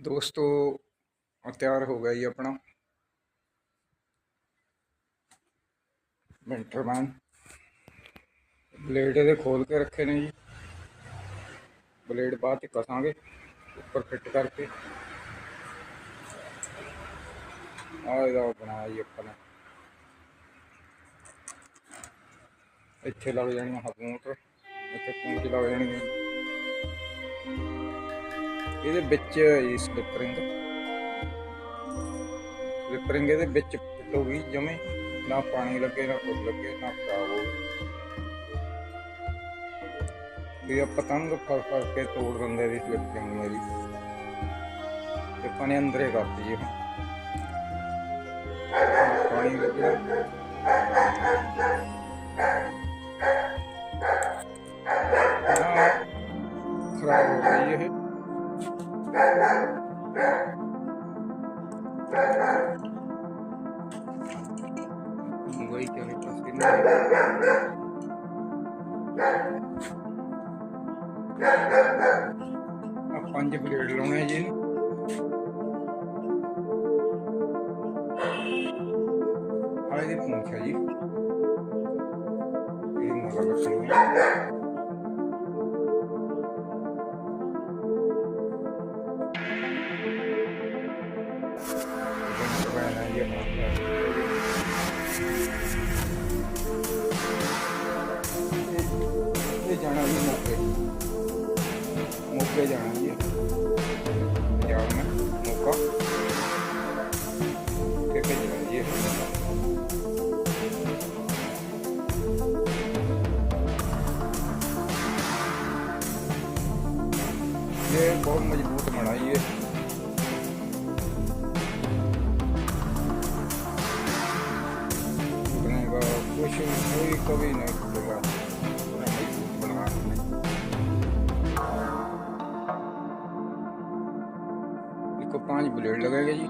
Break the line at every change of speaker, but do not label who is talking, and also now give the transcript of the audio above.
दोस्तों तैयार हो गया जी अपना विंड टरबाइन। ब्लेड ये खोल के रखे ने जी। ब्लेड बाद कसांगे ऊपर फिट करके बनाया जी अपना। इत्थे लग जानी हपूंट, इत्थे पूंछ लग जानी। ये जी स्लिपरिंग ये फिट हो गई जमे, ना पानी लगे ना कुछ लगे ना खराब हो गई। पतंग फर फर के तोड़ देंगे दी स्लिपरिंग मेरी, पानी अंदर ही करती जी। पानी लगे खराब हो गई है। वही क्या है पसीना 5 ब्लेड लाने जी। ये पूंछ है जी, ये मोला कटनी है। ये जाना जी मोके मोके जाना जी, पंजाब में मोका के भेजना जी। ये बहुत मजबूत बनाई है। टूटने का कुछ कोई कभी नहीं टूटेगा, मजबूत बनाया हमने। इसको 5 ब्लेड लगेंगे जी।